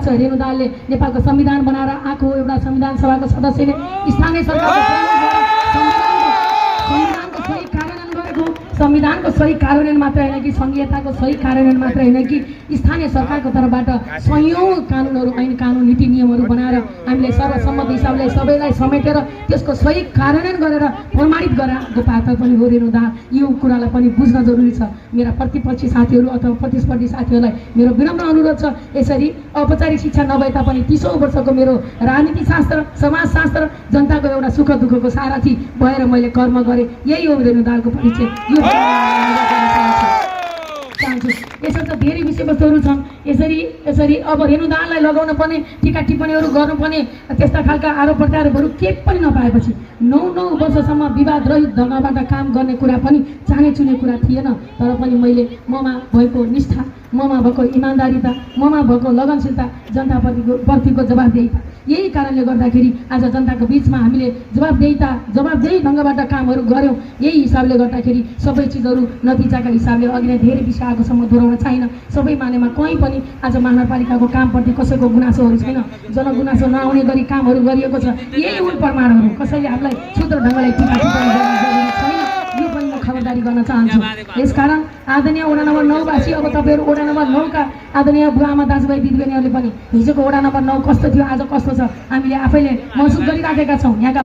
छ रेणुदाले नेपालको संविधान बनाएर आएको एउटा संविधान सभाको सदस्यले स्थानीय संविधानको सही कार्यान्वयन मात्र होइन कि संघीयताको सही कार्यान्वयन मात्र होइन कि स्थानीय सरकारको तर्फबाट संयौं कानुनहरू ऐन कानुन नीति नियमहरू बनाएर हामीले सर्वसम्मत हिसाबले सबैलाई समेटेर त्यसको सही कार्यान्वयन गरेर प्रमाणित गराएको पात्र पनि हो रेणुदा। यो कुरालाई पनि बुझ्न जरुरी छ। मेरा प्रतिपक्षी साथीहरू अथवा प्रतिस्पर्धी साथीहरूलाई मेरो विनम्र अनुरोध छ, यसरी औपचारिक शिक्षा नभए तापनि 30औं वर्षको मेरो राजनीति शास्त्र समाजशास्त्र जनताको एउटा सुख दुःखको सारथी भएर मैले कर्म गरेँ। यही हो रेणुदाको परिचय। यो चाहन्छु यसर्थ धेरै विषयवस्तुहरू छन्। यसरी अब रेणुदालाई लगाउन पर्ने टीका टिप्पणीहरू गर्नुपर्ने त्यस्ता खालका आरोप प्रत्यारोपहरू केही पनि नपाएपछि 9 वर्षसम्म विवाद रहित ढङ्गबाट काम गर्ने कुरा पनि चाहे चुने कुरा थिएन। तर पनि मैले ममा भएको निष्ठा, ममा भएको इमान्दारिता, ममा भएको लगनशीलता, जनताप्रतिको जवाबदेहिता, यही कारणले गर्दाखेरि आज जनताको बीचमा हामीले जवाबदेही ढङ्गबाट कामहरू गऱ्यौँ। यही हिसाबले गर्दाखेरि सबै चिजहरू नतिजाका हिसाबले अघि नै धेरै विषय आगोसम्म दोहोऱ्याउन छैन। सबै मानेमा कहीँ पनि आज महानगरपालिकाको कामप्रति कसैको गुनासोहरू छैन। जनगुनासो नआउने गरी कामहरू गरिएको छ। यही हुन् प्रमाणहरू। कसैले हामीलाई क्षुद्र ढङ्गले टिका टिप्पणी गर्न जरुरी छैन। यो पनि म खबरदारी गर्न चाहन्छु। यसकारण आदरणीय वडा नम्बर 9 वासी, अब तपाईँहरू वडा नम्बर 9 का आदरणीय बुवा आमा दाजुभाइ दिदीबहिनीहरूले पनि हिजोको वडा नम्बर 9 कस्तो थियो, आज कस्तो छ, हामीले आफैले महसुस गरिराखेका छौँ। यहाँका